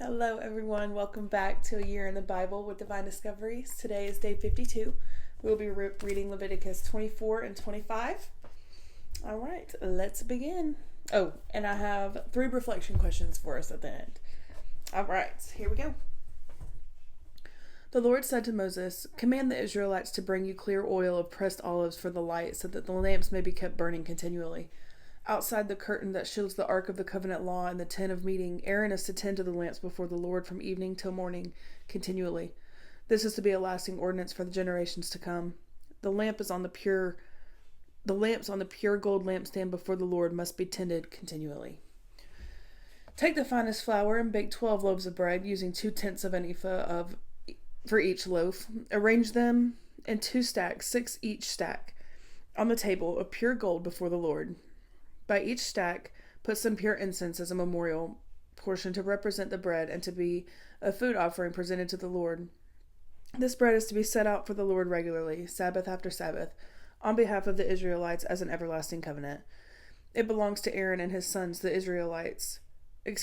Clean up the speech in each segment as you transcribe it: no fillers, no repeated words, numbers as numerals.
Hello, everyone. Welcome back to A Year in the Bible with Divine Discoveries. Today is day 52. We'll be reading Leviticus 24 and 25. All right, let's begin. Oh, and I have 3 reflection questions for us at the end. All right, here we go. The Lord said to Moses, "Command the Israelites to bring you clear oil of pressed olives for the light, so that the lamps may be kept burning continually. Outside the curtain that shields the ark of the covenant law and the tent of meeting, Aaron is to tend to the lamps before the Lord from evening till morning continually. This is to be a lasting ordinance for the generations to come. The lamps on the pure gold lampstand before the Lord must be tended continually. Take the finest flour and bake 12 loaves of bread, using 2/10 of an ephah for each loaf. Arrange them in 2 stacks, 6 each stack, on the table of pure gold before the Lord. By each stack, put some pure incense as a memorial portion to represent the bread and to be a food offering presented to the Lord. This bread is to be set out for the Lord regularly, Sabbath after Sabbath, on behalf of the Israelites as an everlasting covenant. It belongs to Aaron and his sons, the Israelites. It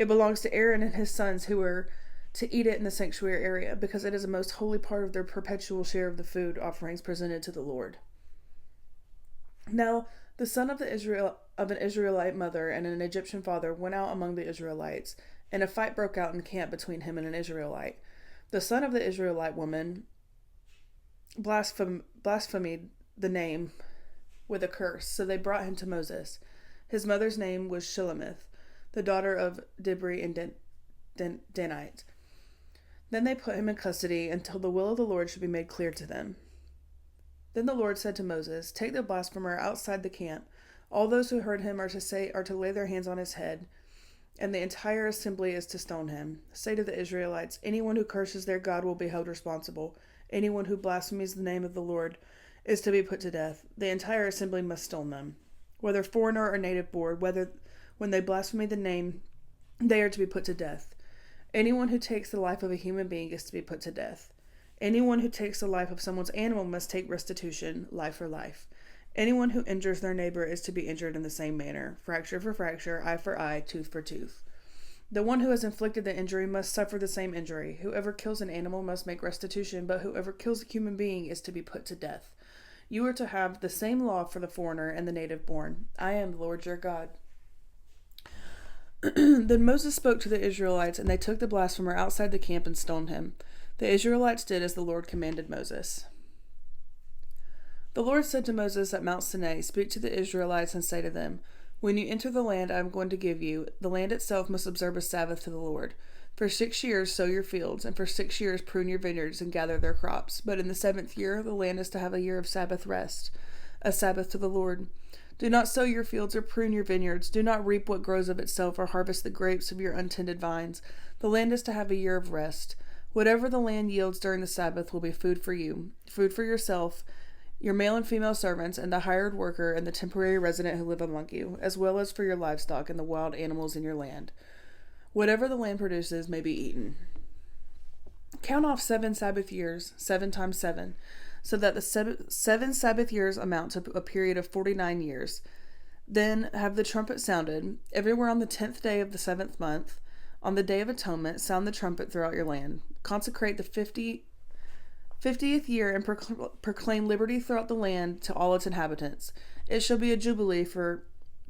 belongs to Aaron and his sons who are to eat it in the sanctuary area, because it is a most holy part of their perpetual share of the food offerings presented to the Lord." Now, the son of an Israelite mother and an Egyptian father went out among the Israelites, and a fight broke out in camp between him and an Israelite. The son of the Israelite woman blasphemed the name with a curse, so they brought him to Moses. His mother's name was Shilemith, the daughter of Dibri and Danite. Then they put him in custody until the will of the Lord should be made clear to them. Then the Lord said to Moses, "Take the blasphemer outside the camp. All those who heard him are to lay their hands on his head, and the entire assembly is to stone him. Say to the Israelites, anyone who curses their God will be held responsible. Anyone who blasphemes the name of the Lord is to be put to death. The entire assembly must stone them, whether foreigner or native born. When they blaspheme the name, they are to be put to death. Anyone who takes the life of a human being is to be put to death. Anyone who takes the life of someone's animal must take restitution, life for life. Anyone who injures their neighbor is to be injured in the same manner, fracture for fracture, eye for eye, tooth for tooth. The one who has inflicted the injury must suffer the same injury. Whoever kills an animal must make restitution, but whoever kills a human being is to be put to death. You are to have the same law for the foreigner and the native born. I am the Lord your God." Then Moses spoke to the Israelites, and they took the blasphemer outside the camp and stoned him. The Israelites did as the Lord commanded Moses. The Lord said to Moses at Mount Sinai, "Speak to the Israelites and say to them, when you enter the land I am going to give you, the land itself must observe a Sabbath to the Lord. For 6 years sow your fields, and for 6 years prune your vineyards and gather their crops. But in the 7th year the land is to have a year of Sabbath rest, a Sabbath to the Lord. Do not sow your fields or prune your vineyards. Do not reap what grows of itself or harvest the grapes of your untended vines. The land is to have a year of rest. Whatever the land yields during the Sabbath will be food for you, food for yourself, your male and female servants, and the hired worker and the temporary resident who live among you, as well as for your livestock and the wild animals in your land. Whatever the land produces may be eaten. Count off 7 Sabbath years, 7 times 7, so that the 7 Sabbath years amount to a period of 49 years. Then have the trumpet sounded. Everywhere on the 10th day of the 7th month, on the Day of Atonement, sound the trumpet throughout your land. Consecrate the 50th year and proclaim liberty throughout the land to all its inhabitants. It shall be a jubilee for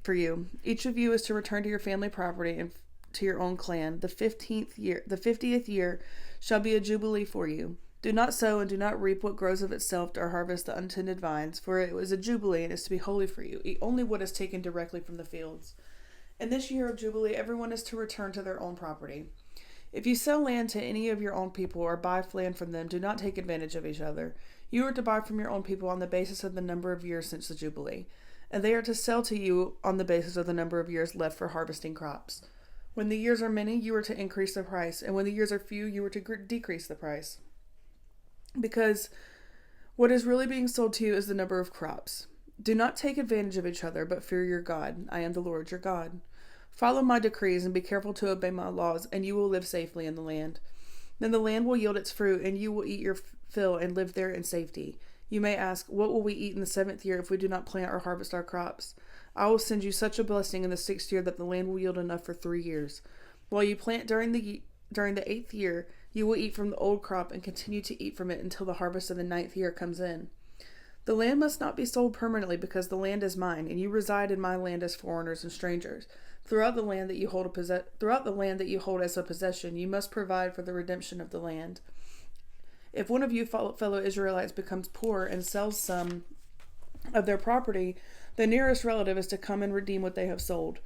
you. Each of you is to return to your family property and to your own clan. The 50th year shall be a jubilee for you. Do not sow and do not reap what grows of itself or harvest the untended vines, for it was a jubilee and is to be holy for you. Eat only what is taken directly from the fields. In this year of Jubilee, everyone is to return to their own property. If you sell land to any of your own people or buy land from them, do not take advantage of each other. You are to buy from your own people on the basis of the number of years since the Jubilee, and they are to sell to you on the basis of the number of years left for harvesting crops. When the years are many, you are to increase the price, and when the years are few, you are to decrease the price. Because what is really being sold to you is the number of crops. Do not take advantage of each other, but fear your God. I am the Lord your God. Follow my decrees and be careful to obey my laws, and you will live safely in the land. Then the land will yield its fruit, and you will eat your fill and live there in safety. You may ask, what will we eat in the 7th year if we do not plant or harvest our crops? I will send you such a blessing in the 6th year that the land will yield enough for 3 years. While you plant during the 8th year, you will eat from the old crop and continue to eat from it until the harvest of the 9th year comes in. The land must not be sold permanently because the land is mine, and you reside in my land as foreigners and strangers. Throughout the land that you hold as a possession, you must provide for the redemption of the land. If one of you fellow Israelites becomes poor and sells some of their property, the nearest relative is to come and redeem what they have sold.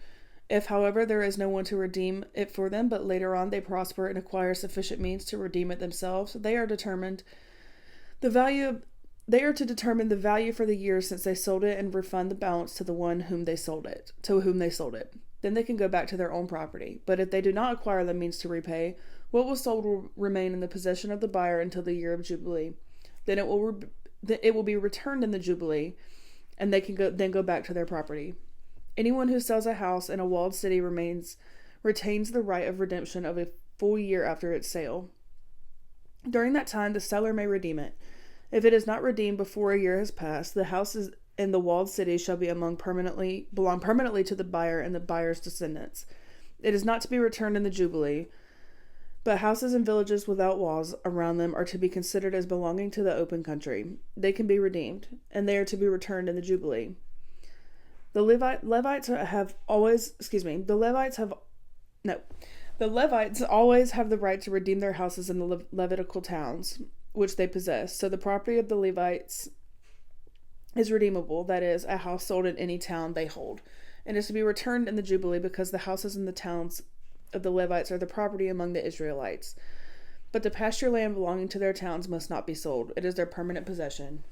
If, however, there is no one to redeem it for them, but later on they prosper and acquire sufficient means to redeem it themselves, they are to determine the value for the year since they sold it and refund the balance to the one whom they sold it. Then they can go back to their own property. But if they do not acquire the means to repay, what was sold will remain in the possession of the buyer until the year of Jubilee. Then it will be returned in the Jubilee, and they can go back to their property. Anyone who sells a house in a walled city retains the right of redemption of a full year after its sale. During that time, the seller may redeem it. If it is not redeemed before a year has passed, the houses in the walled city shall belong permanently to the buyer and the buyer's descendants. It is not to be returned in the Jubilee, but houses in villages without walls around them are to be considered as belonging to the open country. They can be redeemed, and they are to be returned in the Jubilee. The Levites always have the right to redeem their houses in the Levitical towns, which they possess. So the property of the Levites is redeemable, that is, a house sold in any town they hold, and is to be returned in the Jubilee because the houses in the towns of the Levites are the property among the Israelites. But the pasture land belonging to their towns must not be sold. It is their permanent possession.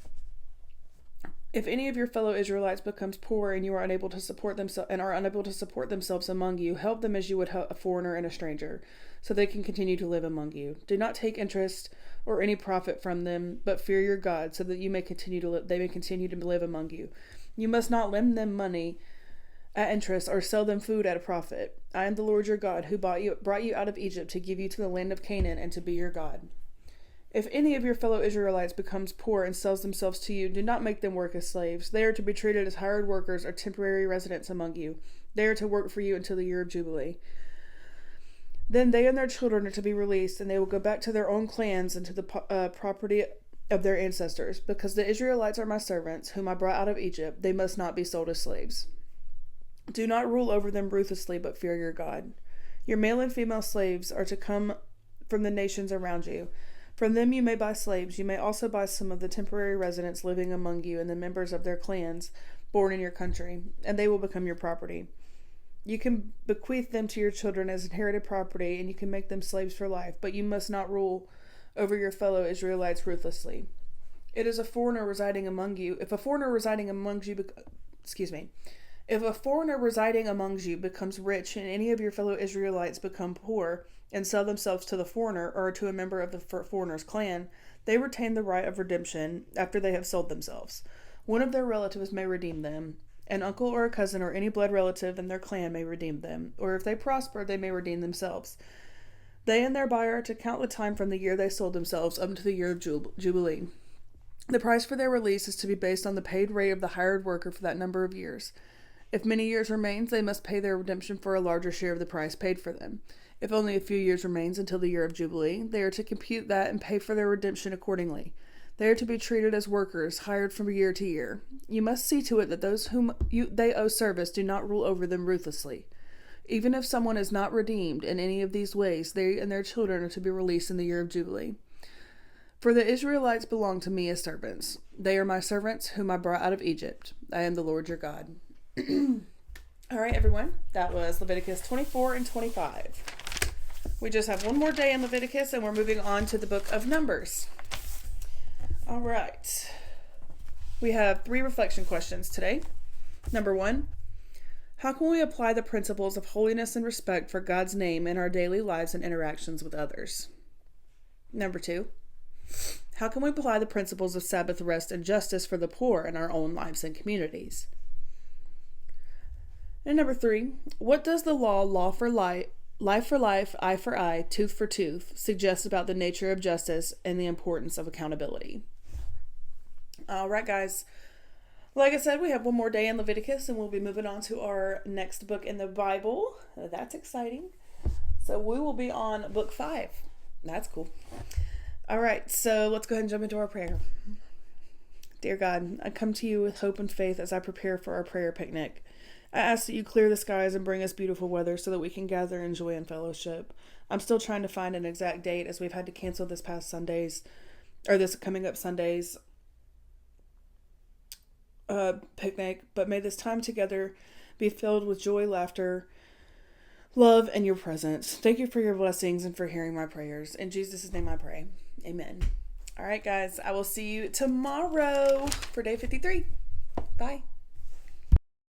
If any of your fellow Israelites becomes poor and you are unable to support themselves among you, help them as you would help a foreigner and a stranger, so they can continue to live among you. Do not take interest or any profit from them, but fear your God, so that they may continue to live among you. You must not lend them money at interest or sell them food at a profit. I am the Lord your God, who brought you out of Egypt to give you to the land of Canaan and to be your God. If any of your fellow Israelites becomes poor and sells themselves to you, do not make them work as slaves. They are to be treated as hired workers or temporary residents among you. They are to work for you until the year of Jubilee. Then they and their children are to be released, and they will go back to their own clans and to the property of their ancestors. Because the Israelites are my servants, whom I brought out of Egypt, they must not be sold as slaves. Do not rule over them ruthlessly, but fear your God. Your male and female slaves are to come from the nations around you. From them you may buy slaves. You may also buy some of the temporary residents living among you and the members of their clans born in your country, and they will become your property. You can bequeath them to your children as inherited property, and you can make them slaves for life, but you must not rule over your fellow Israelites ruthlessly. It is a foreigner residing among you. If a foreigner residing among you becomes rich and any of your fellow Israelites become poor and sell themselves to the foreigner or to a member of the foreigner's clan, they retain the right of redemption after they have sold themselves. One of their relatives may redeem them. An uncle or a cousin or any blood relative in their clan may redeem them, or if they prosper, they may redeem themselves. They and their buyer are to count the time from the year they sold themselves up to the year of Jubilee. The price for their release is to be based on the paid rate of the hired worker for that number of years. If many years remains, they must pay their redemption for a larger share of the price paid for them. If only a few years remains until the year of Jubilee, they are to compute that and pay for their redemption accordingly. They are to be treated as workers, hired from year to year. You must see to it that those whom they owe service do not rule over them ruthlessly. Even if someone is not redeemed in any of these ways, they and their children are to be released in the year of Jubilee. For the Israelites belong to me as servants. They are my servants whom I brought out of Egypt. I am the Lord your God. All right, everyone. That was Leviticus 24 and 25. We just have one more day in Leviticus, and we're moving on to the book of Numbers. All right. We have 3 reflection questions today. Number 1, how can we apply the principles of holiness and respect for God's name in our daily lives and interactions with others? Number 2, how can we apply the principles of Sabbath rest and justice for the poor in our own lives and communities? And number 3, what does the law for life for life, eye for eye, tooth for tooth, suggest about the nature of justice and the importance of accountability? All right, guys. Like I said, we have one more day in Leviticus, and we'll be moving on to our next book in the Bible. That's exciting. So we will be on book 5. That's cool. All right, so let's go ahead and jump into our prayer. Dear God, I come to you with hope and faith as I prepare for our prayer picnic. I ask that you clear the skies and bring us beautiful weather so that we can gather in joy and fellowship. I'm still trying to find an exact date as we've had to cancel this coming up Sunday's picnic, but may this time together be filled with joy, laughter, love, and your presence. Thank you for your blessings and for hearing my prayers. In Jesus' name I pray. Amen. All right, guys, I will see you tomorrow for day 53. Bye.